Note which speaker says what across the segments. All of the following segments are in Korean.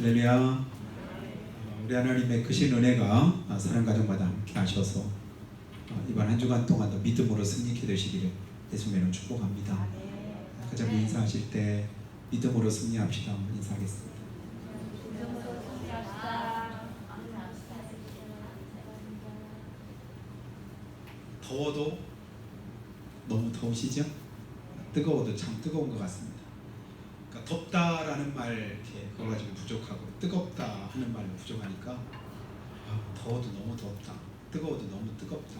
Speaker 1: 할렐루야. 우리 하나님의 크신 은혜가 사랑가정마다 함께 하셔서 이번 한 주간 동안도 믿음으로 승리케 되시기를 예수님으로 축복합니다. 가장 인사하실 때 믿음으로 승리합시다. 인사하겠습니다. 더워도 너무 더우시죠? 뜨거워도 참 뜨거운 것 같습니다. 그러니까 덥다라는 말 이렇게 그거 가지고 부족하고 뜨겁다 하는 말로 부족하니까 더워도 너무 덥다, 뜨거워도 너무 뜨겁다.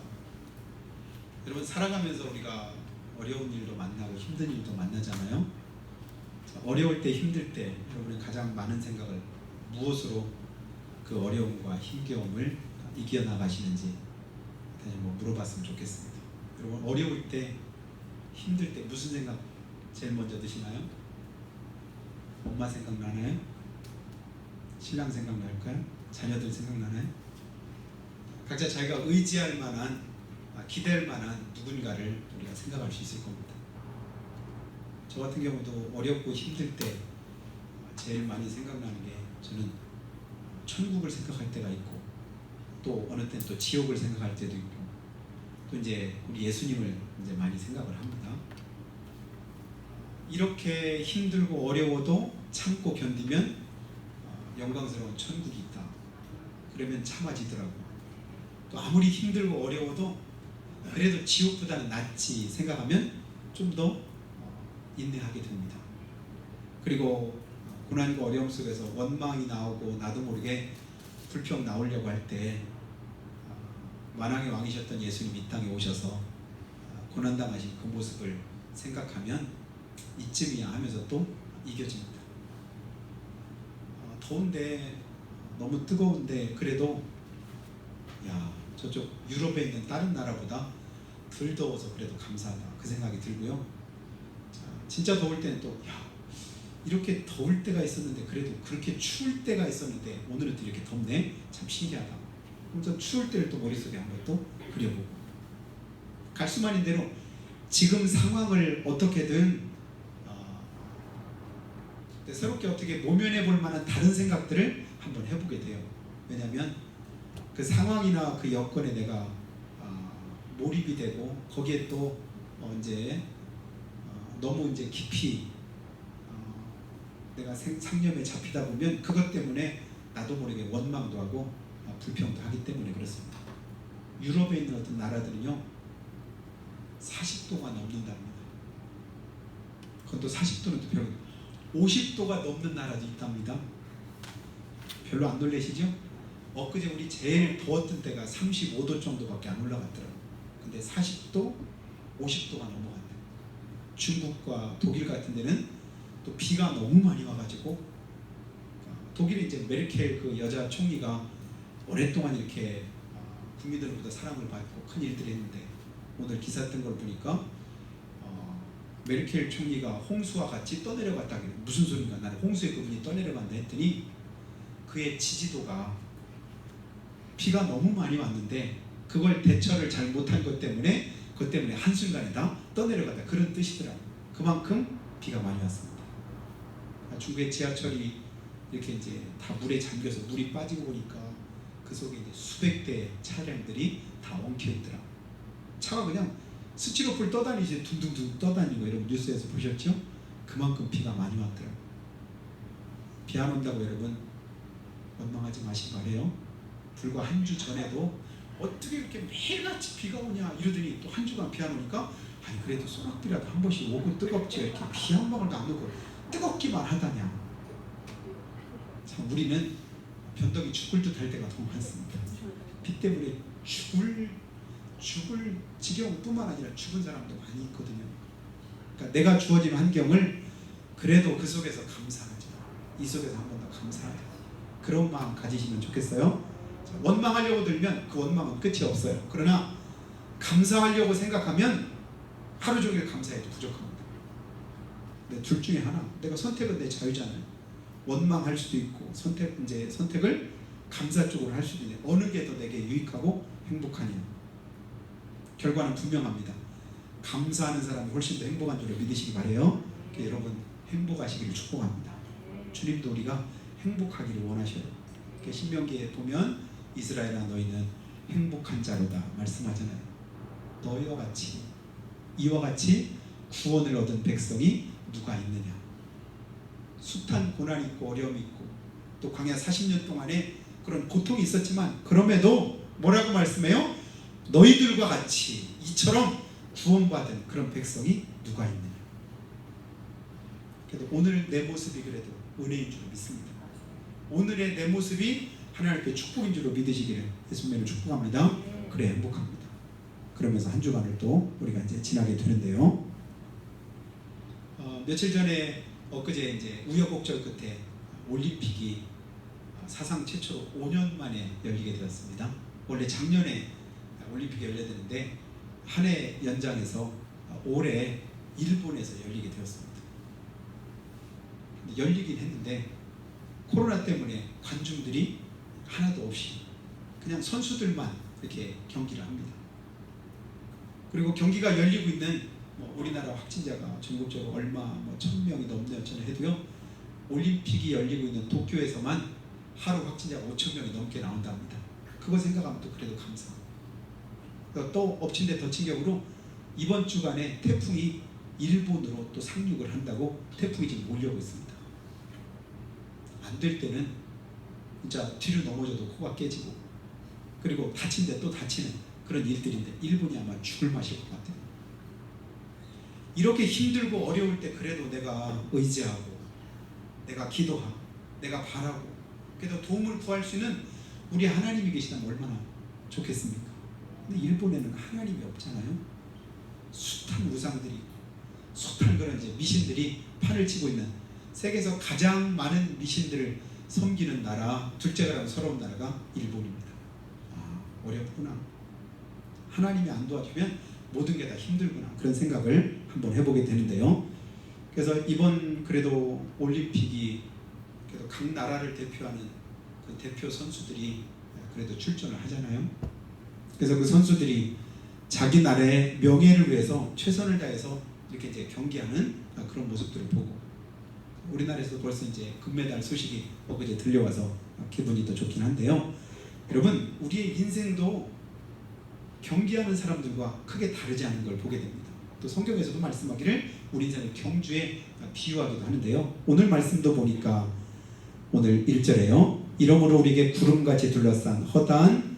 Speaker 1: 여러분 살아가면서 우리가 어려운 일도 만나고 힘든 일도 만나잖아요. 어려울 때 힘들 때 여러분이 가장 많은 생각을 무엇으로 그 어려움과 힘겨움을 이겨나가시는지 한번 물어봤으면 좋겠습니다. 여러분 어려울 때 힘들 때 무슨 생각 제일 먼저 드시나요? 엄마 생각나나요? 신랑 생각날까요? 자녀들 생각나나요? 각자 자기가 의지할 만한 기댈 만한 누군가를 우리가 생각할 수 있을 겁니다. 저 같은 경우도 어렵고 힘들 때 제일 많이 생각나는 게 저는 천국을 생각할 때가 있고 또 어느 때는 또 지옥을 생각할 때도 있고 또 이제 우리 예수님을 이제 많이 생각을 합니다. 이렇게 힘들고 어려워도 참고 견디면 영광스러운 천국이 있다. 그러면 참아지더라고. 또 아무리 힘들고 어려워도 그래도 지옥보다는 낫지 생각하면 좀 더 인내하게 됩니다. 그리고 고난과 어려움 속에서 원망이 나오고 나도 모르게 불평 나오려고 할 때 만왕의 왕이셨던 예수님이 이 땅에 오셔서 고난당하신 그 모습을 생각하면 이쯤이야 하면서 또 이겨집니다. 더운데 너무 뜨거운데 그래도 야 저쪽 유럽에 있는 다른 나라보다 덜 더워서 그래도 감사하다 그 생각이 들고요. 진짜 더울 때는 또 야 이렇게 더울 때가 있었는데 그래도 그렇게 추울 때가 있었는데 오늘은 또 이렇게 덥네 참 신기하다. 그래서 추울 때를 또 머릿속에 한번 또 그려보고 갈수만인 대로 지금 상황을 어떻게든 새롭게 어떻게 모면해 볼 만한 다른 생각들을 한번 해보게 돼요. 왜냐하면 그 상황이나 그 여건에 내가 몰입이 되고 거기에 또 이제 너무 이제 깊이 내가 상념에 잡히다 보면 그것 때문에 나도 모르게 원망도 하고 불평도 하기 때문에 그렇습니다. 유럽에 있는 어떤 나라들은요 40도가 넘는답니다. 그건 또 40도는 또 별로 50도가 넘는 나라도 있답니다. 별로 안 놀라시죠? 엊그제 우리 제일 더웠던 때가 35도 정도밖에 안 올라갔더라고요. 근데 40도, 50도가 넘어갔네요. 중국과 독일 같은 데는 또 비가 너무 많이 와가지고 독일의 이제 메르켈 그 여자 총리가 오랫동안 이렇게 국민들로부터 사랑을 받고 큰 일들을 했는데 오늘 기사 뜬 걸 보니까 메르켈 총리가 홍수와 같이 떠내려갔다. 무슨 소린가 나는 홍수에 그분이 떠내려간다 했더니 그의 지지도가 비가 너무 많이 왔는데 그걸 대처를 잘 못한 것 때문에 그것 때문에 한순간에 다 떠내려간다 그런 뜻이더라고요. 그만큼 비가 많이 왔습니다. 중국의 지하철이 이렇게 이제 다 물에 잠겨서 물이 빠지고 보니까 그 속에 이제 수백 대의 차량들이 다 엉켜 있더라. 차가 그냥 스티로폴 떠다니지 둥둥둥 떠다니고 여러분 뉴스에서 보셨죠? 그만큼 비가 많이 왔더라. 비 안 온다고 여러분 원망하지 마시기 바래요. 불과 한 주 전에도 어떻게 이렇게 매일같이 비가 오냐 이러더니 또 한 주간 비 안 오니까 아니 그래도 소낙비라도 한 번씩 오고 뜨겁지 이렇게 비 한 방울도 안 오고 뜨겁기만 하다냐. 참 우리는 변덕이 죽을 듯 할 때가 너무 많습니다. 비 때문에 죽을 지경뿐만 아니라 죽은 사람도 많이 있거든요. 그러니까 내가 주어진 환경을 그래도 그 속에서 감사하죠. 이 속에서 한 번 더 감사하죠. 그런 마음 가지시면 좋겠어요. 원망하려고 들면 그 원망은 끝이 없어요. 그러나 감사하려고 생각하면 하루 종일 감사해도 부족합니다. 근데 둘 중에 하나. 내가 선택은 내 자유잖아요. 원망할 수도 있고 선택을 감사 쪽으로 할 수도 있는 어느 게 더 내게 유익하고 행복하냐. 결과는 분명합니다. 감사하는 사람이 훨씬 더 행복한 줄을 믿으시기 바래요. 여러분 행복하시기를 축복합니다. 주님도 우리가 행복하기를 원하셔요. 신명기에 보면 이스라엘아 너희는 행복한 자로다 말씀하잖아요. 너희와 같이 이와 같이 구원을 얻은 백성이 누가 있느냐. 숱한 고난이 있고 어려움이 있고 또 광야 40년 동안에 그런 고통이 있었지만 그럼에도 뭐라고 말씀해요? 너희들과 같이 이처럼 구원받은 그런 백성이 누가 있느냐. 그래도 오늘 내 모습이 그래도 은혜인 줄 믿습니다. 오늘의 내 모습이 하나님께 축복인 줄로 믿으시기를 예수님을 축복합니다. 그래 행복합니다. 그러면서 한 주간을 또 우리가 이제 지나게 되는데요. 며칠 전에 엊그제 이제 우여곡절 끝에 올림픽이 사상 최초로 5년 만에 열리게 되었습니다. 원래 작년에 올림픽이 열려야 되는데 한 해 연장해서 올해 일본에서 열리게 되었습니다. 근데 열리긴 했는데 코로나 때문에 관중들이 하나도 없이 그냥 선수들만 이렇게 경기를 합니다. 그리고 경기가 열리고 있는 우리나라 확진자가 전국적으로 얼마 1000명이 넘는 전에 해도요. 올림픽이 열리고 있는 도쿄에서만 하루 확진자가 5000명이 넘게 나온답니다. 그거 생각하면 또 그래도 감사합니다. 또 엎친 데 덮친 격으로 이번 주간에 태풍이 일본으로 또 상륙을 한다고 태풍이 지금 몰려오고 있습니다. 안 될 때는 진짜 뒤로 넘어져도 코가 깨지고 그리고 다친 데 또 다치는 그런 일들인데 일본이 아마 죽을 맛일 것 같아요. 이렇게 힘들고 어려울 때 그래도 내가 의지하고 내가 기도하고 내가 바라고 그래도 도움을 구할 수 있는 우리 하나님이 계시다면 얼마나 좋겠습니까? 근데 일본에는 하나님이 없잖아요. 숱한 우상들이 숱한 그런 이제 미신들이 판을 치고 있는 세계에서 가장 많은 미신들을 섬기는 나라 둘째가 라면 서러운 나라가 일본입니다. 어렵구나. 하나님이 안 도와주면 모든 게 다 힘들구나. 그런 생각을 한번 해보게 되는데요. 그래서 이번 그래도 올림픽이 그래도 각 나라를 대표하는 그 대표 선수들이 그래도 출전을 하잖아요. 그래서 그 선수들이 자기 나라의 명예를 위해서 최선을 다해서 이렇게 이제 경기하는 그런 모습들을 보고 우리나라에서 벌써 이제 금메달 소식이 엊그제 들려와서 기분이 더 좋긴 한데요. 여러분 우리의 인생도 경기하는 사람들과 크게 다르지 않은 걸 보게 됩니다. 또 성경에서도 말씀하기를 우리 인생을 경주에 비유하기도 하는데요. 오늘 말씀도 보니까 오늘 1절에요. 이러므로 우리에게 구름같이 둘러싼 허다한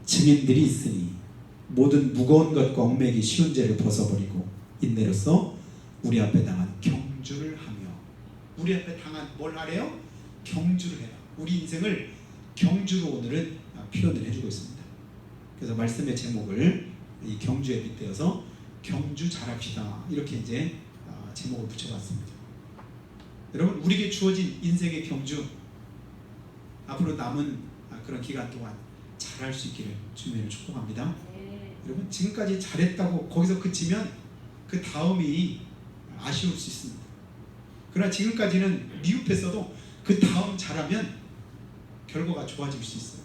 Speaker 1: 증인들이 있으니 모든 무거운 것과 얽매기 쉬운 죄를 벗어버리고 인내로써 우리 앞에 당한 경주를 하며 우리 앞에 당한 뭘 하래요? 경주를 해요. 우리 인생을 경주로 오늘은 표현을 해주고 있습니다. 그래서 말씀의 제목을 이 경주에 빗대어서 경주 잘합시다 이렇게 이제 제목을 붙여봤습니다. 여러분 우리에게 주어진 인생의 경주 앞으로 남은 그런 기간 동안 잘할 수 있기를 주님을 축복합니다. 여러분 지금까지 잘했다고 거기서 그치면 그 다음이 아쉬울 수 있습니다. 그러나 지금까지는 미흡했어도 그 다음 잘하면 결과가 좋아질 수 있어요.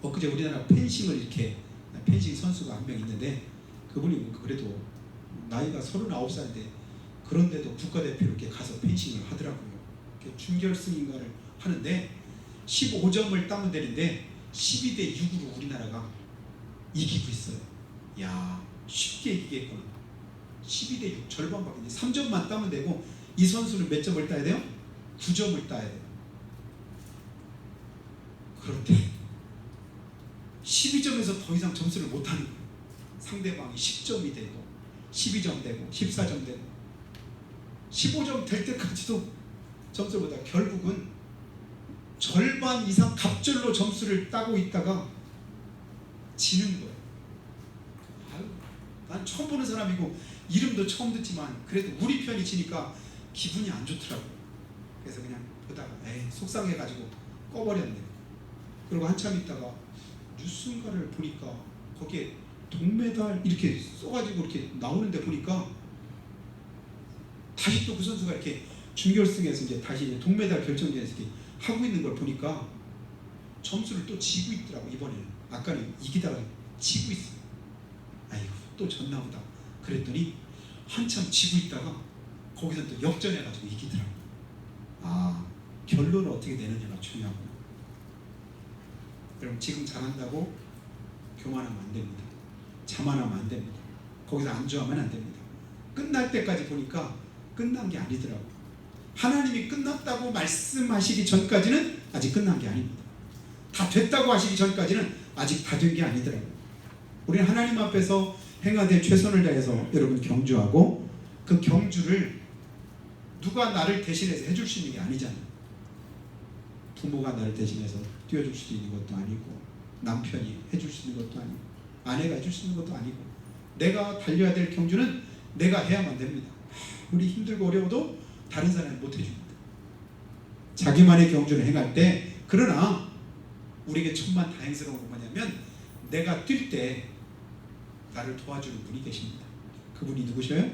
Speaker 1: 엊그제 우리나라 펜싱을 이렇게 펜싱 선수가 한 명 있는데 그분이 그래도 나이가 39살인데 그런데도 국가대표로 이렇게 가서 펜싱을 하더라고요. 이렇게 준결승인가를 하는데 15점을 따면 되는데 12대 6으로 우리나라가 이기고 있어요. 야 쉽게 이기겠구나. 12대 6 절반밖에 3점만 따면 되고 이 선수는 몇 점을 따야 돼요? 9점을 따야 돼요. 그런데 12점에서 더 이상 점수를 못하는 거예요. 상대방이 10점이 되고 12점 되고 14점 되고 15점 될 때까지도 점수를 못하고 결국은 절반 이상 갑절로 점수를 따고 있다가 지는 거예요. 아유, 난 처음 보는 사람이고 이름도 처음 듣지만 그래도 우리 편이 지니까 기분이 안 좋더라고요. 그래서 그냥 보다가 속상해가지고 꺼버렸네요. 그리고 한참 있다가 뉴스인가를 보니까 거기에 동메달 이렇게 써가지고 이렇게 나오는데 보니까 다시 또 그 선수가 이렇게 준결승에서 이제 다시 동메달 결정전에서 이렇게 하고 있는 걸 보니까 점수를 또 지고 있더라고. 이번에는 아까는 이기다가 지고 있어요. 아이고 또 졌나 보다 그랬더니 한참 지고 있다가 거기서 또 역전해가지고 이기더라고. 결론은 어떻게 내느냐가 중요하고요. 여러분 지금 잘한다고 교만하면 안 됩니다. 자만하면 안 됩니다. 거기서 안주하면 안 됩니다. 끝날 때까지 보니까 끝난 게 아니더라고요. 하나님이 끝났다고 말씀하시기 전까지는 아직 끝난 게 아닙니다. 다 됐다고 하시기 전까지는 아직 다 된 게 아니더라고요. 우리는 하나님 앞에서 행하되 최선을 다해서 여러분 경주하고, 그 경주를 누가 나를 대신해서 해줄 수 있는 게 아니잖아요. 부모가 나를 대신해서 뛰어줄 수 있는 것도 아니고, 남편이 해줄 수 있는 것도 아니고, 아내가 해줄 수 있는 것도 아니고, 내가 달려야 될 경주는 내가 해야만 됩니다. 우리 힘들고 어려워도 다른 사람이 못 해줍니다. 자기만의 경주를 행할 때, 그러나 우리에게 천만 다행스러운 건 뭐냐면, 내가 뛸 때 나를 도와주는 분이 계십니다. 그분이 누구셔요?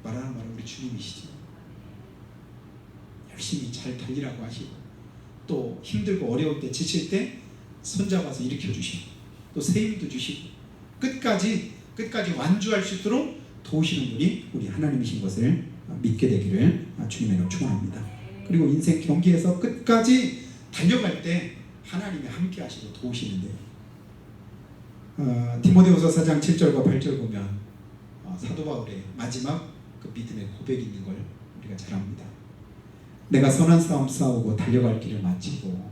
Speaker 1: 말하는 말은 우리 주님이시죠. 열심히 잘 달리라고 하시고, 또 힘들고 어려울 때 지칠 때 손잡아서 일으켜 주시고, 또 새 힘도 주시고, 끝까지 완주할 수 있도록 도우시는 분이 우리 하나님이신 것을 믿게 되기를 주님의 축원합니다. 그리고 인생 경기에서 끝까지 달려갈 때 하나님이 함께 하시고 도우시는데요. 디모데후서 4장 7절과 8절 보면 사도 바울의 마지막 그 믿음의 고백이 있는 걸 우리가 잘 압니다. 내가 선한 싸움 싸우고 달려갈 길을 마치고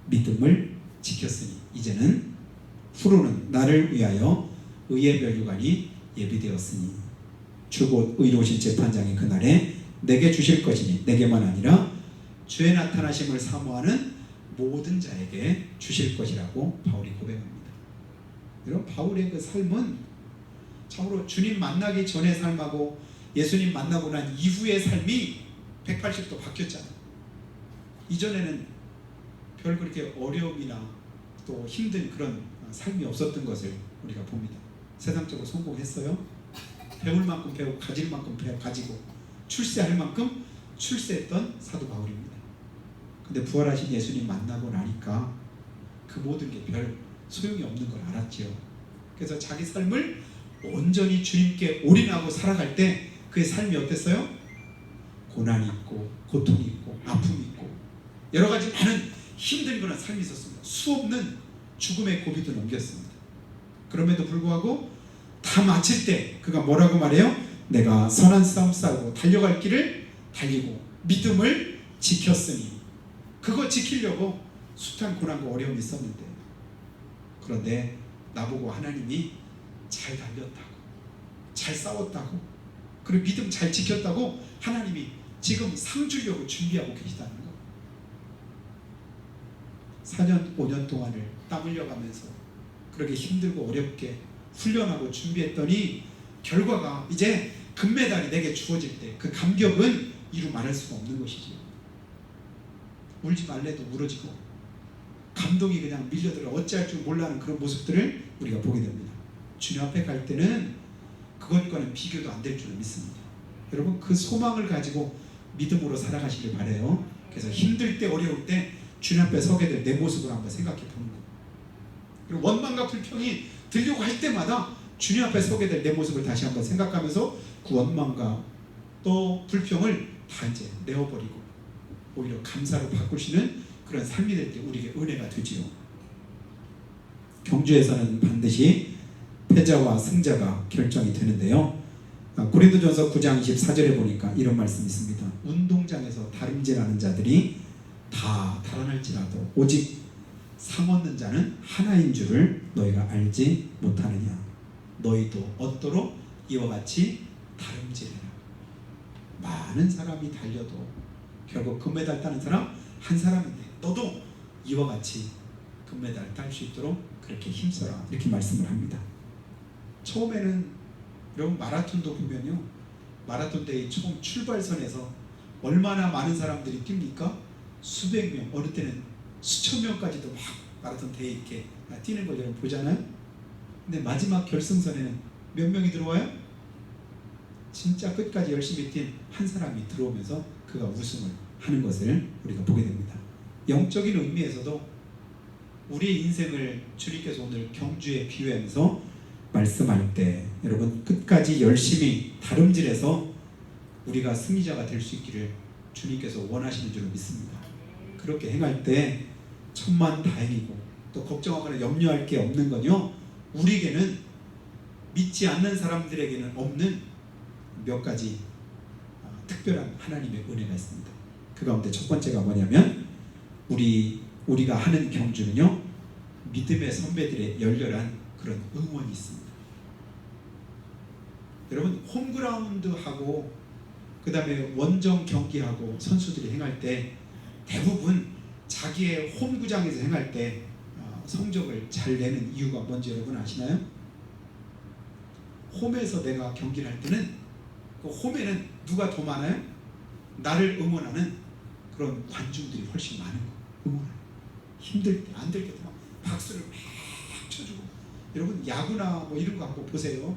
Speaker 1: 믿음을 지켰으니 이제는 후로는 나를 위하여 의의 면류관이 예비되었으니 주 곧 의로우신 재판장이 그날에 내게 주실 것이니 내게만 아니라 주의 나타나심을 사모하는 모든 자에게 주실 것이라고 바울이 고백합니다. 여러분, 바울의 그 삶은 참으로 주님 만나기 전의 삶하고 예수님 만나고 난 이후의 삶이 180도 바뀌었잖아요. 이전에는 별 그렇게 어려움이나 또 힘든 그런 삶이 없었던 것을 우리가 봅니다. 세상적으로 성공했어요. 배울 만큼 배우고 가질 만큼 가지고 출세할 만큼 출세했던 사도 바울입니다. 근데 부활하신 예수님 만나고 나니까 그 모든 게 별 소용이 없는 걸 알았지요. 그래서 자기 삶을 온전히 주님께 올인하고 살아갈 때 그의 삶이 어땠어요? 고난이 있고 고통이 있고 아픔이 있고 여러 가지 많은 힘든 그런 삶이 있었습니다. 수없는 죽음의 고비도 넘겼습니다. 그럼에도 불구하고 다 마칠 때 그가 뭐라고 말해요? 내가 선한 싸움 싸우고 달려갈 길을 달리고 믿음을 지켰으니. 그거 지키려고 숱한 고난과 어려움이 있었는데, 그런데 나보고 하나님이 잘 달렸다고, 잘 싸웠다고, 그리고 믿음 잘 지켰다고 하나님이 지금 상 주려고 준비하고 계시다는 거. 4년 5년 동안을 땀 흘려가면서 그렇게 힘들고 어렵게 훈련하고 준비했더니 결과가 이제 금메달이 내게 주어질 때 그 감격은 이루 말할 수가 없는 것이지요. 울지 말래도 울어지고 감동이 그냥 밀려들어 어찌할 줄 몰라하는 그런 모습들을 우리가 보게 됩니다. 주님 앞에 갈 때는 그것과는 비교도 안 될 줄을 믿습니다. 여러분, 그 소망을 가지고 믿음으로 살아가시길 바라요. 그래서 힘들 때 어려울 때 주님 앞에 서게 될 내 모습을 한번 생각해 보는 거예요. 그리고 원망과 불평이 들려고 할 때마다 주님 앞에 서게 될 내 모습을 다시 한번 생각하면서 그 원망과 또 불평을 다 이제 내어버리고 오히려 감사로 바꾸시는 그런 삶이 될 때 우리에게 은혜가 되지요. 경주에서는 반드시 패자와 승자가 결정이 되는데요. 고린도전서 9장 24절에 보니까 이런 말씀이 있습니다. 운동장에서 다름질하는 자들이 다 달아날지라도 오직 상 얻는 자는 하나인 줄을 너희가 알지 못하느냐. 너희도 얻도록 이와 같이 다름질해라. 많은 사람이 달려도 결국 금메달 따는 사람 한 사람인데 너도 이와 같이 금메달 딸 수 있도록 그렇게 힘써라, 이렇게 말씀을 합니다. 처음에는 여러분 마라톤도 보면요, 마라톤 대회 처음 출발선에서 얼마나 많은 사람들이 뜁니까? 수백 명, 어느 때는 수천 명까지도 막 마라톤 대회 이렇게 뛰는 걸 여러분 보잖아요. 근데 마지막 결승선에는 몇 명이 들어와요? 진짜 끝까지 열심히 뛴 한 사람이 들어오면서 그가 우승을 하는 것을 우리가 보게 됩니다. 영적인 의미에서도 우리의 인생을 주님께서 오늘 경주에 비유하면서 말씀할 때 여러분 끝까지 열심히 다름질해서 우리가 승리자가 될 수 있기를 주님께서 원하시는 줄 믿습니다. 그렇게 행할 때 천만다행이고, 또 걱정하거나 염려할 게 없는 건요, 우리에게는 믿지 않는 사람들에게는 없는 몇 가지 특별한 하나님의 은혜가 있습니다. 그 가운데 첫 번째가 뭐냐면, 우리가 하는 경주는요, 믿음의 선배들의 열렬한 그런 응원이 있습니다. 여러분, 홈그라운드하고 그 다음에 원정 경기하고 선수들이 행할 때 대부분 자기의 홈구장에서 행할 때 성적을 잘 내는 이유가 뭔지 여러분 아시나요? 홈에서 내가 경기를 할 때는 그 홈에는 누가 더 많아요? 나를 응원하는 그런 관중들이 훨씬 많은 거예요. 응원하는. 힘들 때, 안 될 때 막 박수를 막 쳐주고. 여러분, 야구나 뭐 이런 거 한번 보세요.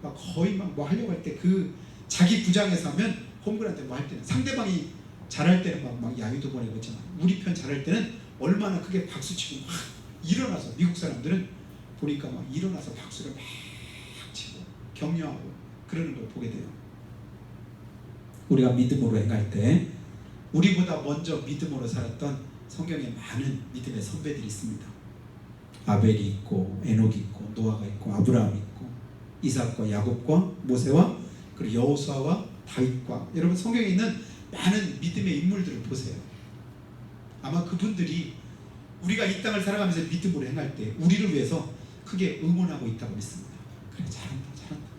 Speaker 1: 막 거의 막 뭐 하려고 할 때 그 자기 구장에서 하면 홈그라운드 뭐 할 때는 상대방이 잘할 때는 막 야유도 보내고 있잖아. 우리 편 잘할 때는 얼마나 크게 박수 치고 막 일어나서, 미국 사람들은 보니까 막 일어나서 박수를 막 치고 격려하고 그러는 걸 보게 돼요. 우리가 믿음으로 행할 때 우리보다 먼저 믿음으로 살았던 성경에 많은 믿음의 선배들이 있습니다. 아벨이 있고, 에녹이 있고, 노아가 있고, 아브라함이 있고, 이삭과 야곱과 모세와 그리고 여호수아와 다윗과, 여러분 성경에 있는 많은 믿음의 인물들을 보세요. 아마 그분들이 우리가 이 땅을 살아가면서 믿음으로 행할 때 우리를 위해서 크게 응원하고 있다고 믿습니다. 그래, 잘한다,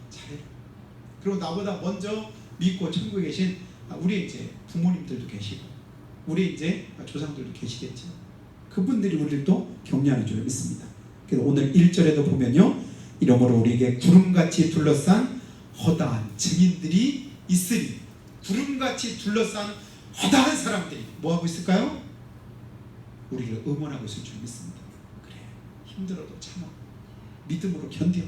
Speaker 1: 잘해. 그리고 나보다 먼저 믿고 천국에 계신 우리 이제 부모님들도 계시고, 우리 이제 조상들도 계시겠죠. 그분들이 우리를 또 격려하는 줄 믿습니다. 그래서 오늘 1절에도 보면요, 이러므로 우리에게 구름같이 둘러싼 허다한 증인들이 있으니, 구름같이 둘러싼 허다한 사람들이 뭐하고 있을까요? 우리를 응원하고 있을 줄 믿습니다. 그래, 힘들어도 참아, 믿음으로 견뎌,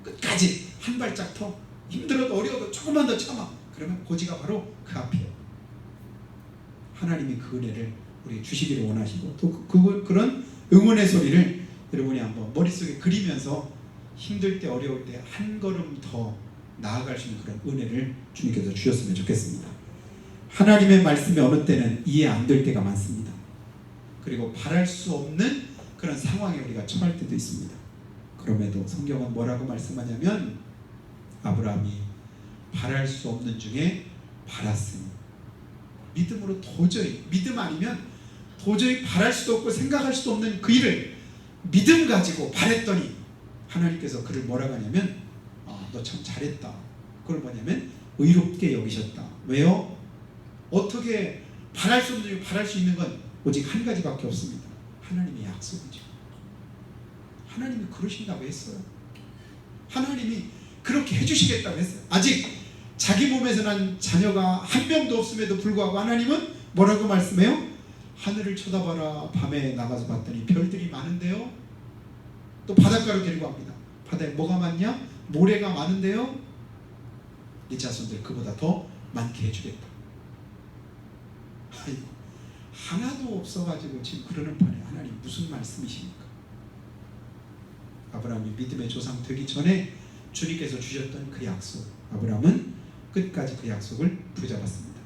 Speaker 1: 끝까지 한 발짝 더, 힘들어도 어려워도 조금만 더 참아. 그러면 고지가 바로 그 앞이에요. 하나님이 그 은혜를 우리 주시기를 원하시고, 또 그런 응원의 소리를 여러분이 한번 머릿속에 그리면서 힘들 때, 어려울 때 한 걸음 더 나아갈 수 있는 그런 은혜를 주님께서 주셨으면 좋겠습니다. 하나님의 말씀이 어느 때는 이해 안 될 때가 많습니다. 그리고 바랄 수 없는 그런 상황에 우리가 처할 때도 있습니다. 그럼에도 성경은 뭐라고 말씀하냐면, 아브라함이 바랄 수 없는 중에 바랐으니, 믿음으로 도저히, 믿음 아니면 도저히 바랄 수도 없고 생각할 수도 없는 그 일을 믿음 가지고 바랬더니 하나님께서 그를 뭐라고 하냐면, 너 참 잘했다. 그걸 뭐냐면 의롭게 여기셨다. 왜요? 어떻게 바랄 수 없는 중에 바랄 수 있는 건 오직 한 가지밖에 없습니다. 하나님의 약속이죠. 하나님이 그러신다고 했어요. 하나님이 그렇게 해주시겠다고 했어요. 아직 자기 몸에서 난 자녀가 한 명도 없음에도 불구하고 하나님은 뭐라고 말씀해요? 하늘을 쳐다봐라. 밤에 나가서 봤더니 별들이 많은데요. 또 바닷가로 데리고 갑니다. 바다에 뭐가 많냐? 모래가 많은데요. 네 자손들 그보다 더 많게 해주겠다. 아이고, 하나도 없어가지고 지금 그러는 판에 하나님 무슨 말씀이십니까? 아브라함이 믿음의 조상 되기 전에 주님께서 주셨던 그 약속, 아브라함은 끝까지 그 약속을 붙잡았습니다.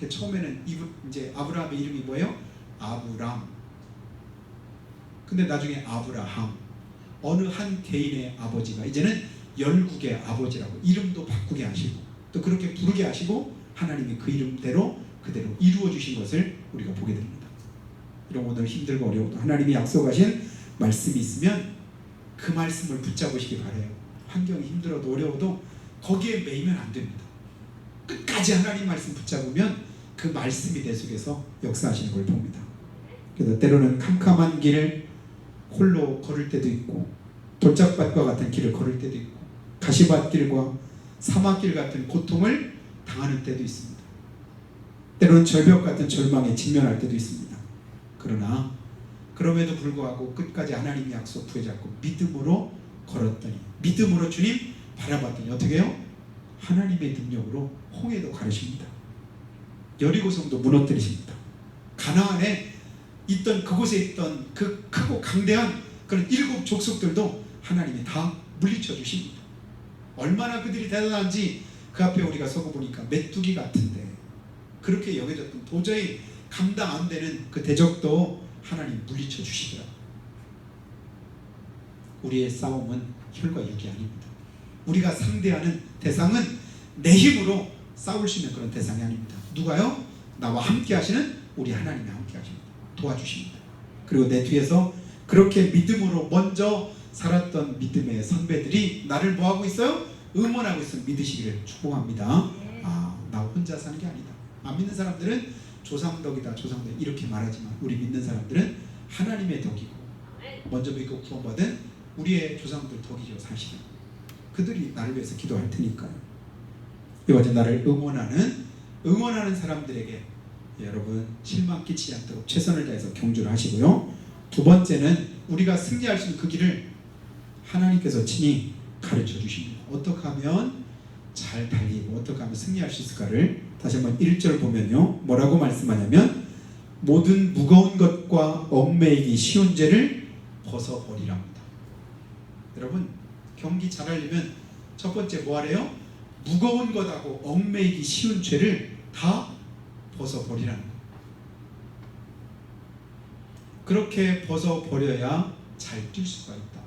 Speaker 1: 처음에는 이제 아브라함의 이름이 뭐예요? 아브람. 근데 나중에 아브라함, 어느 한 개인의 아버지가 이제는 열국의 아버지라고 이름도 바꾸게 하시고, 또 그렇게 부르게 하시고, 하나님이 그 이름대로 그대로 이루어 주신 것을 우리가 보게 됩니다. 이런 오늘 힘들고 어려워도 하나님이 약속하신 말씀이 있으면 그 말씀을 붙잡으시기 바라요. 환경이 힘들어도 어려워도 거기에 매이면 안 됩니다. 끝까지 하나님 말씀 붙잡으면 그 말씀이 내 속에서 역사하시는 걸 봅니다. 그래서 때로는 캄캄한 길을 홀로 걸을 때도 있고, 돌짝밭과 같은 길을 걸을 때도 있고, 가시밭길과 사막길 같은 고통을 당하는 때도 있습니다. 때로는 절벽 같은 절망에 직면할 때도 있습니다. 그러나 그럼에도 불구하고 끝까지 하나님의 약속 붙잡고 믿음으로 걸었더니, 믿음으로 주님 바라봤더니 어떻게 해요? 하나님의 능력으로 홍해도 가르십니다. 여리고성도 무너뜨리십니다. 가나안에 있던, 그곳에 있던 그 크고 강대한 그런 7 족속들도 하나님이 다 물리쳐 주십니다. 얼마나 그들이 대단한지 그 앞에 우리가 서고 보니까 메뚜기 같은데, 그렇게 여겨졌던, 도저히 감당 안 되는 그 대적도 하나님 물리쳐 주시더라. 우리의 싸움은 혈과 육이 아닙니다. 우리가 상대하는 대상은 내 힘으로 싸울 수 있는 그런 대상이 아닙니다. 누가요? 나와 함께 하시는 우리 하나님이 함께 하십니다. 도와주십니다. 그리고 내 뒤에서 그렇게 믿음으로 먼저 살았던 믿음의 선배들이 나를 뭐하고 있어요? 응원하고 있으면 믿으시기를 축복합니다. 나 혼자 사는 게 아니다. 안 믿는 사람들은 조상덕이다, 조상덕 이렇게 말하지만 우리 믿는 사람들은 하나님의 덕이고 먼저 믿고 구원받은 우리의 조상들 덕이죠. 사실은 그들이 나를 위해서 기도할 테니까요. 이번에 나를 응원하는 사람들에게 여러분 실망 끼치지 않도록 최선을 다해서 경주를 하시고요. 두 번째는 우리가 승리할 수 있는 그 길을 하나님께서 친히 가르쳐 주십니다. 어떻게 하면 잘 달리고 어떻게 하면 승리할 수 있을까를 다시 한번 1절 보면요. 뭐라고 말씀하냐면 모든 무거운 것과 얽매이기 쉬운 죄를 벗어버리랍니다. 여러분 경기 잘하려면 첫 번째 뭐 하래요? 무거운 것하고 얽매이기 쉬운 죄를 다 벗어버리라는 거예요. 그렇게 벗어버려야 잘 뛸 수가 있다.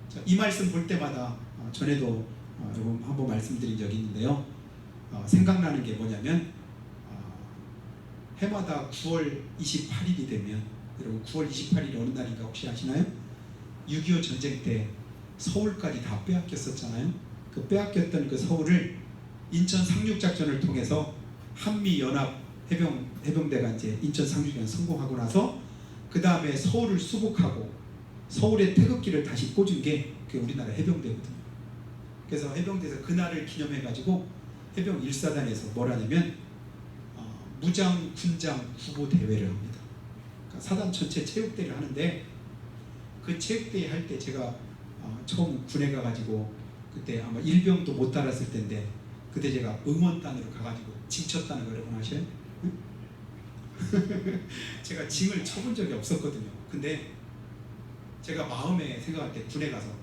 Speaker 1: 자, 이 말씀 볼 때마다 전에도 여러분 한번 말씀드린 적이 있는데요. 생각나는 게 뭐냐면 해마다 9월 28일이 되면 여러분 9월 28일이 어느 날인가 혹시 아시나요? 6.25 전쟁 때 서울까지 다 빼앗겼었잖아요. 그 빼앗겼던 그 서울을 인천 상륙작전을 통해서 한미연합 해병대가 이제 인천 상륙작전 성공하고 나서 그 다음에 서울을 수복하고 서울의 태극기를 다시 꽂은 게 그게 우리나라 해병대거든요. 그래서 해병대에서 그날을 기념해가지고 해병 1사단에서 뭘 하냐면 무장 군장 구보 대회를 합니다. 그러니까 사단 전체 체육대회를 하는데 그 체육대회 할 때 제가 처음 군에 가가지고 그때 아마 일병도 못 달았을 텐데 그때 제가 응원단으로 가가지고 징 쳤다는 거 여러분 아셔요? 제가 징을 쳐본 적이 없었거든요. 근데 제가 마음에 생각할 때 군에 가서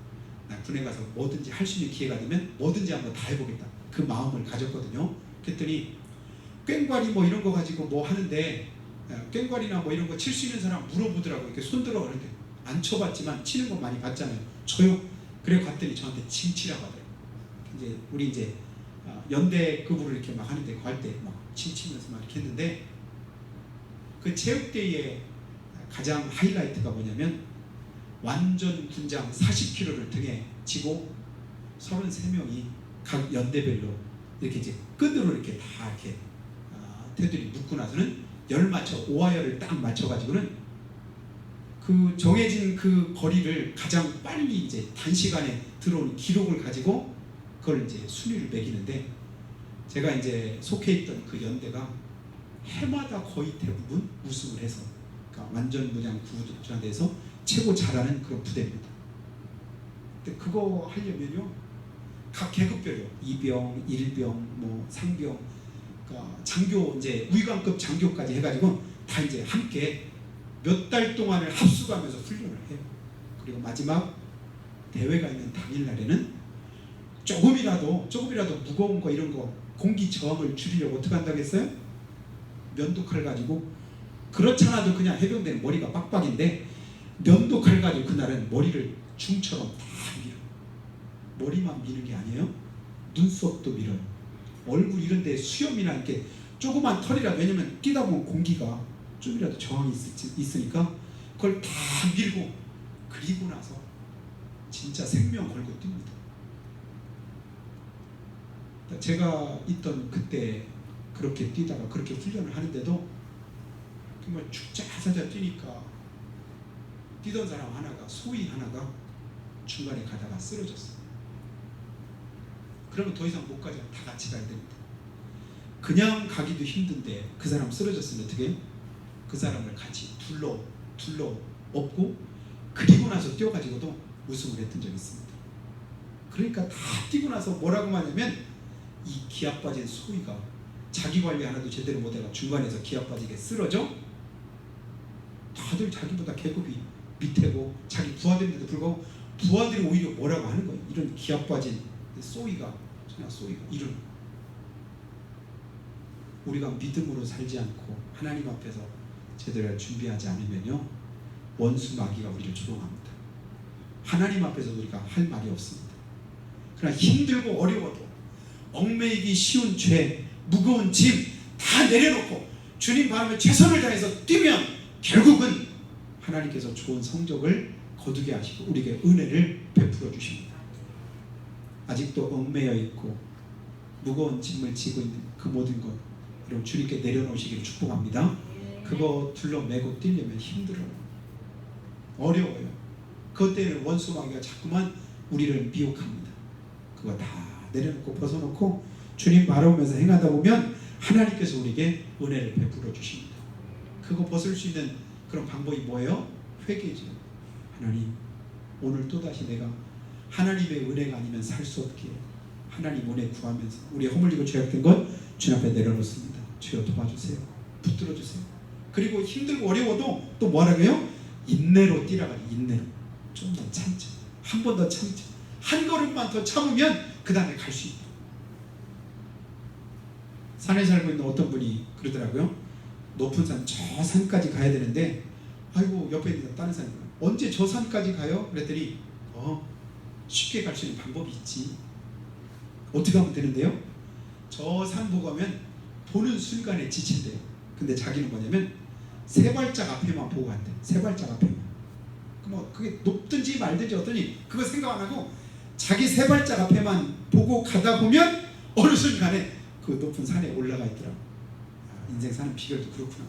Speaker 1: 뭐든지 할 수 있는 기회가 되면 뭐든지 한번 다 해보겠다 그 마음을 가졌거든요. 그랬더니 꽹과리 뭐 이런 거 가지고 뭐 하는데 꽹과리나 뭐 이런 거 칠 수 있는 사람 물어보더라고요. 이렇게 손들어 그러는데 안 쳐봤지만 치는 거 많이 봤잖아요. 저요. 그래 갔더니 저한테 징 치라고 하더라고요. 이제 우리 이제 연대급으로 이렇게 막 하는데 그 할 때 막 징 치면서 막 이렇게 했는데 그 체육대회의 가장 하이라이트가 뭐냐면 완전 군장 40kg를 등에 지고 33명이 각 연대별로 이렇게 이제 끈으로 이렇게 다 이렇게 테두리 묶고 나서는 열 맞춰 오하열을 딱 맞춰가지고는 그 정해진 그 거리를 가장 빨리 이제 단시간에 들어오는 기록을 가지고 그걸 이제 순위를 매기는데 제가 이제 속해 있던 그 연대가 해마다 거의 대부분 우승을 해서 그러니까 완전 무장 구조대에서 최고 잘하는 그런 부대입니다. 근데 그거 하려면요 각 계급별로 2병, 1병, 뭐 상병, 그러니까 장교 이제 위관급 장교까지 해가지고 다 이제 함께 몇 달 동안을 합숙하면서 훈련을 해요. 그리고 마지막 대회가 있는 당일날에는 조금이라도 무거운 거 이런 거 공기 저항을 줄이려고 어떻게 한다고 했어요? 면도칼 가지고 그렇잖아도 그냥 해병대는 머리가 빡빡인데 면도칼 가지고 그날은 머리를 중처럼 다 밀어. 머리만 미는 게 아니에요. 눈썹도 밀어요. 얼굴 이런 데 수염이나 이렇게 조그만 털이라 왜냐면 뛰다 보면 공기가 좀이라도 저항이 있으니까 그걸 다 밀고 그리고 나서 진짜 생명 걸고 뜁니다. 제가 있던 그때 그렇게 뛰다가 그렇게 훈련을 하는데도 정말 죽자하자 뛰니까 뛰던 사람 하나가 소위 하나가 중간에 가다가 쓰러졌어요. 그러면 더 이상 못 가죠. 다 같이 가야 됩니다. 그냥 가기도 힘든데 그 사람 쓰러졌으면 어떻게 해요? 그 사람을 같이 둘러 업고 그리고 나서 뛰어가지고도 우승을 했던 적이 있습니다. 그러니까 다 뛰고 나서 뭐라고 하냐면 이 기합 빠진 소위가 자기 관리 하나도 제대로 못해가 중간에서 기합 빠지게 쓰러져 다들 자기보다 계급이 밑에고 자기 부하들인데도 불구하고 부하들이 오히려 뭐라고 하는 거예요. 이런 기합 빠진 소위가 이런 우리가 믿음으로 살지 않고 하나님 앞에서 제대로 준비하지 않으면요, 원수 마귀가 우리를 조롱합니다. 하나님 앞에서 우리가 할 말이 없습니다. 그러나 힘들고 어려워도 얽매이기 쉬운 죄, 무거운 짐 다 내려놓고 주님 바람에 최선을 다해서 뛰면 결국은 하나님께서 좋은 성적을 거두게 하시고 우리에게 은혜를 베풀어 주십니다. 아직도 얽매여 있고 무거운 짐을 지고 있는 그 모든 것, 여러분 주님께 내려놓으시기를 축복합니다. 그거 둘러매고 뛰려면 힘들어요. 어려워요. 그것 때문에 원수 마귀가 자꾸만 우리를 미혹합니다. 그거 다 내려놓고 벗어놓고 주님 바라보면서 행하다 보면 하나님께서 우리에게 은혜를 베풀어 주십니다. 그거 벗을 수 있는 그런 방법이 뭐예요? 회개죠. 하나님, 오늘 또다시 내가 하나님의 은혜가 아니면 살 수 없기에 하나님 은혜 구하면서 우리 허물리고 죄악된 것 주님 앞에 내려놓습니다. 주여 도와주세요. 붙들어 주세요. 그리고 힘들고 어려워도 또 뭐라고요? 인내로 뛰라가 인내로. 좀 더 참자. 한 번 더 참자. 한 걸음만 더 참으면 그 다음에 갈 수 있다. 산에 살고 있는 어떤 분이 그러더라고요. 높은 산, 저 산까지 가야 되는데 아이고 옆에 있는 다른 산이 언제 저 산까지 가요? 그랬더니 쉽게 갈 수 있는 방법이 있지. 어떻게 하면 되는데요? 저 산 보고 가면 보는 순간에 지친대요. 근데 자기는 뭐냐면 세 발짝 앞에만 보고 간대. 세 발짝 앞에만. 뭐 그게 높든지 말든지 어떠니 그거 생각 안 하고 자기 세 발짝 앞에만 보고 가다 보면 어느 순간에 그 높은 산에 올라가 있더라고. 인생 사는 비결도 그렇구나.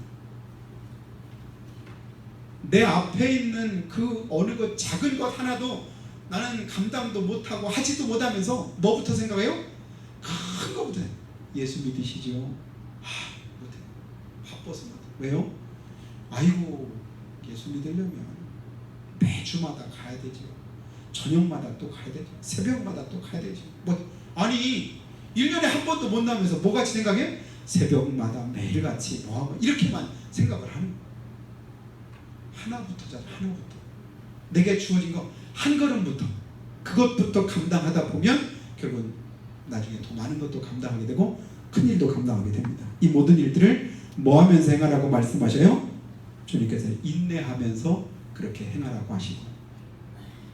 Speaker 1: 내 앞에 있는 그 어느 것 작은 것 하나도 나는 감당도 못하고 하지도 못하면서 뭐부터 생각해요? 큰 거부터 해. 예수 믿으시죠? 못해. 바빠서 못해. 왜요? 아이고 예수 믿으려면 매주마다 가야 되죠. 저녁마다 또 가야 되죠. 새벽마다 또 가야 되죠. 아니 1년에 한 번도 못 나면서 뭐같이 생각해? 새벽마다 매일같이 뭐하고 이렇게만 생각을 하는 거야. 하나부터잖아. 하나부터 내게 주어진 거 한 걸음부터 그것부터 감당하다 보면 결국은 나중에 더 많은 것도 감당하게 되고 큰 일도 감당하게 됩니다. 이 모든 일들을 뭐 하면서 행하라고 말씀하셔요? 주님께서 인내하면서 그렇게 행하라고 하시고,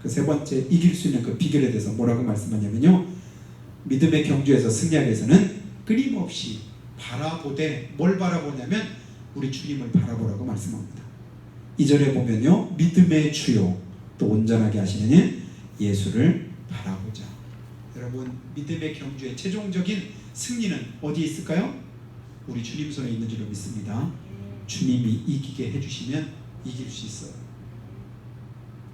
Speaker 1: 그 세 번째 이길 수 있는 그 비결에 대해서 뭐라고 말씀하냐면요, 믿음의 경주에서 승리하기 위해서는 끊임없이 바라보되, 뭘 바라보냐면 우리 주님을 바라보라고 말씀합니다. 2절에 보면요, 믿음의 주요 또 온전하게 하시는 예수를 바라보자. 여러분, 믿음의 경주의 최종적인 승리는 어디에 있을까요? 우리 주님 손에 있는 줄로 믿습니다. 주님이 이기게 해주시면 이길 수 있어요.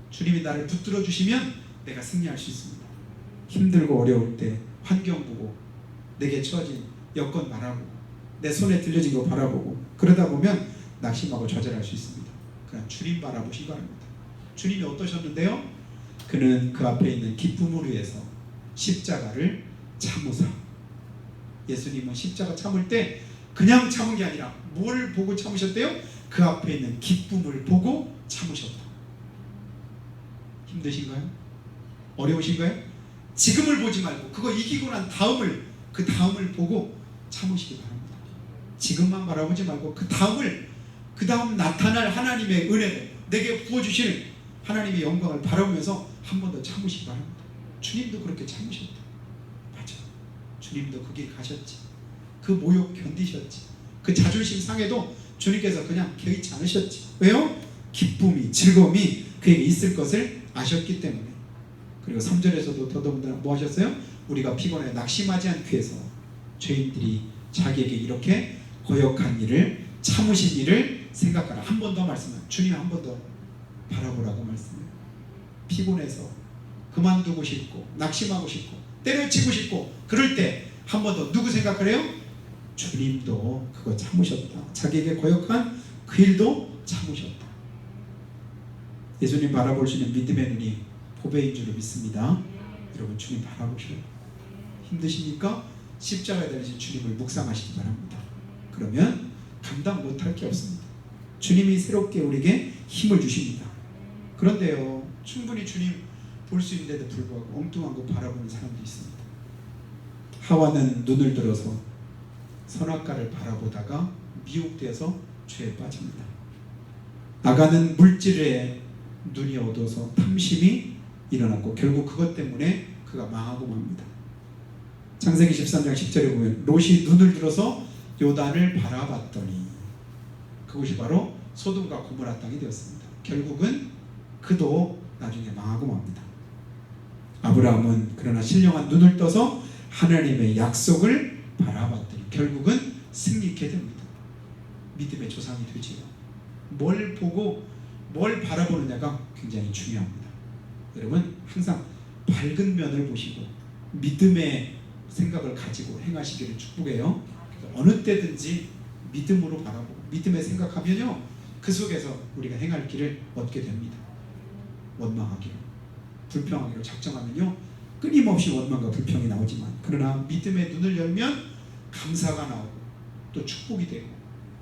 Speaker 1: 주님이 나를 붙들어 주시면 내가 승리할 수 있습니다. 힘들고 어려울 때 환경 보고 내게 처해진 여건 바라보고 내 손에 들려진 거 바라보고 그러다 보면 낙심하고 좌절할 수 있습니다. 그냥 주님 바라보시기 바랍니다. 주님이 어떠셨는데요? 그는 그 앞에 있는 기쁨을 위해서 십자가를 참으사. 예수님은 십자가 참을 때 그냥 참은 게 아니라 뭘 보고 참으셨대요? 그 앞에 있는 기쁨을 보고 참으셨다. 힘드신가요? 어려우신가요? 지금을 보지 말고 그거 이기고 난 다음을, 그 다음을 보고 참으시기 바랍니다. 지금만 바라보지 말고 그 다음을, 그 다음 나타날 하나님의 은혜를, 내게 부어주시는 하나님의 영광을 바라보면서 한 번 더 참으시기 바랍니다. 주님도 그렇게 참으셨다. 맞아. 주님도 그 길 가셨지. 그 모욕 견디셨지. 그 자존심 상해도 주님께서 그냥 개의치 않으셨지. 왜요? 기쁨이, 즐거움이 그에게 있을 것을 아셨기 때문에. 그리고 3절에서도 더더군다나 뭐 하셨어요? 우리가 피곤해 낙심하지 않기 위해서 죄인들이 자기에게 이렇게 거역한 일을, 참으신 일을 생각하라. 한 번 더 말씀해요. 주님 한 번 더 바라보라고 말씀해요. 피곤해서 그만두고 싶고 낙심하고 싶고 때려치고 싶고 그럴 때 한 번 더 누구 생각을 해요? 주님도 그거 참으셨다. 자기에게 거역한 그 일도 참으셨다. 예수님 바라볼 수 있는 믿음의 눈이 보배인 줄로 믿습니다. 여러분 주님 바라보셔요. 힘드십니까? 십자가에 달리신 주님을 묵상하시기 바랍니다. 그러면 감당 못할 게 없습니다. 주님이 새롭게 우리에게 힘을 주십니다. 그런데요, 충분히 주님 볼 수 있는데도 불구하고 엉뚱한 거 바라보는 사람도 있습니다. 하와는 눈을 들어서 선악과를 바라보다가 미혹되어서 죄에 빠집니다. 아간은 물질에 눈이 어두워서 탐심이 일어났고 결국 그것 때문에 그가 망하고 맙니다. 창세기 13장 10절에 보면 롯이 눈을 들어서 요단을 바라봤더니 그곳이 바로 소돔과 고모라 땅이 되었습니다. 결국은 그도 나중에 망하고 맙니다. 아브라함은 그러나 신령한 눈을 떠서 하나님의 약속을 바라봤더니 결국은 승리케 됩니다. 믿음의 조상이 되지요. 뭘 보고 뭘 바라보느냐가 굉장히 중요합니다. 여러분 항상 밝은 면을 보시고 믿음의 생각을 가지고 행하시기를 축복해요. 어느 때든지 믿음으로 바라보고 믿음의 생각하면요 그 속에서 우리가 행할 길을 얻게 됩니다. 원망하기로 불평하기로 작정하면요 끊임없이 원망과 불평이 나오지만 그러나 믿음의 눈을 열면 감사가 나오고 또 축복이 되고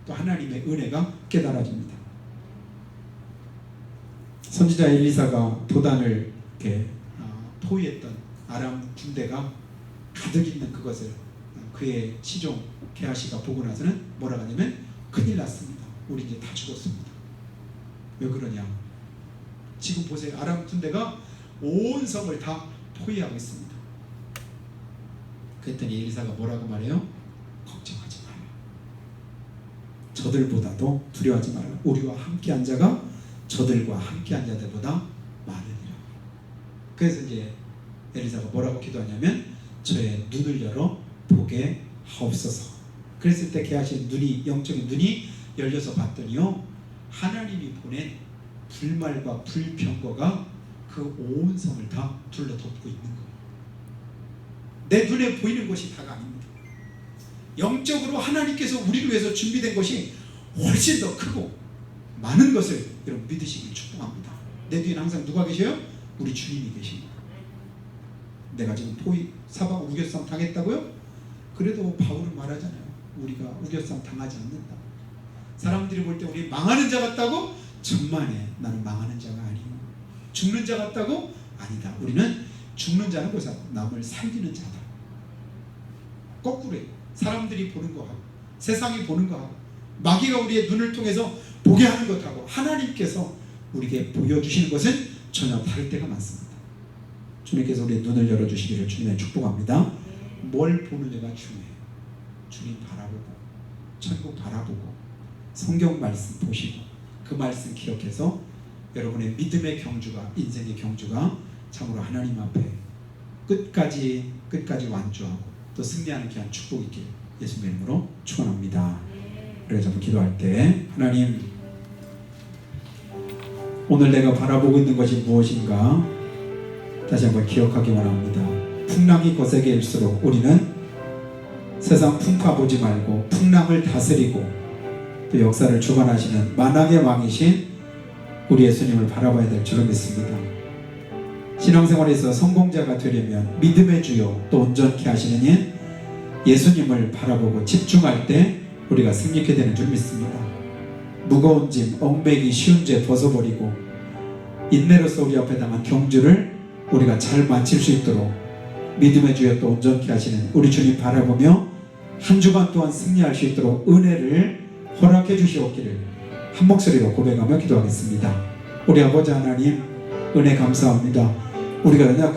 Speaker 1: 또 하나님의 은혜가 깨달아집니다. 선지자 엘리사가 도단을 이렇게 포위했던 아람 군대가 가득 있는 그것을 그의 시종 게하시가 보고 나서는 뭐라고 하냐면 큰일 났습니다. 우리 이제 다 죽었습니다. 왜 그러냐? 지금 보세요. 아람 군대가 온 성을 다 포위하고 있습니다. 그랬더니 엘리사가 뭐라고 말해요? 걱정하지 마라. 저들보다도 두려워하지 마라. 우리와 함께한 자가 저들과 함께한 자들보다 많으니라. 그래서 이제 엘리사가 뭐라고 기도하냐면 저의 눈을 열어 보게 하옵소서. 그랬을 때 게하시의 눈이 영적인 눈이 열려서 봤더니요 하나님이 보낸 불말과 불병거가 그 온 성을 다 둘러덮고 있는 거예요. 내 눈에 보이는 것이 다가 아닙니다. 영적으로 하나님께서 우리를 위해서 준비된 것이 훨씬 더 크고 많은 것을 여러분 믿으시길 축복합니다. 내 뒤에는 항상 누가 계셔요? 우리 주님이 계십니다. 내가 지금 포위 사방 우겨쌈 당했다고요? 그래도 바울은 말하잖아요. 우리가 우겨쌈 당하지 않는다. 사람들이 볼 때 우리 망하는 자 같다고? 천만에 나는 망하는 자가 아니에요. 죽는 자 같다고? 아니다. 우리는 죽는 자는 뭐사? 남을 살리는 자다. 거꾸로요. 사람들이 보는 거하고 세상이 보는 거하고 마귀가 우리의 눈을 통해서 보게 하는 것하고 하나님께서 우리에게 보여주시는 것은 전혀 다를 때가 많습니다. 주님께서 우리의 눈을 열어주시기를 주님의 축복합니다. 뭘 보느냐가 중요해요. 주님 바라보고 천국 바라보고 성경 말씀 보시고 그 말씀 기억해서 여러분의 믿음의 경주가 인생의 경주가 참으로 하나님 앞에 끝까지 완주하고 또 승리하는 귀한 축복이 있길 예수님의 이름으로 축원합니다. 그래서 한번 기도할 때 하나님 오늘 내가 바라보고 있는 것이 무엇인가 다시 한번 기억하기 원합니다. 풍랑이 거세게 일수록 우리는 세상 풍파 보지 말고 풍랑을 다스리고 또 역사를 주관하시는 만왕의 왕이신 우리 예수님을 바라봐야 될 줄로 믿습니다. 신앙생활에서 성공자가 되려면 믿음의 주요 또 온전케 하시는 인 예수님을 바라보고 집중할 때 우리가 승리케 되는 줄 믿습니다. 무거운 짐, 얽매기 쉬운 죄 벗어버리고 인내로서 우리 앞에 당한 경주를 우리가 잘 마칠 수 있도록 믿음의 주여 또 온전케 하시는 우리 주님 바라보며 한 주간 동안 승리할 수 있도록 은혜를 허락해 주시옵기를 한 목소리로 고백하며 기도하겠습니다. 우리 아버지 하나님 은혜 감사합니다. 우리가 연약한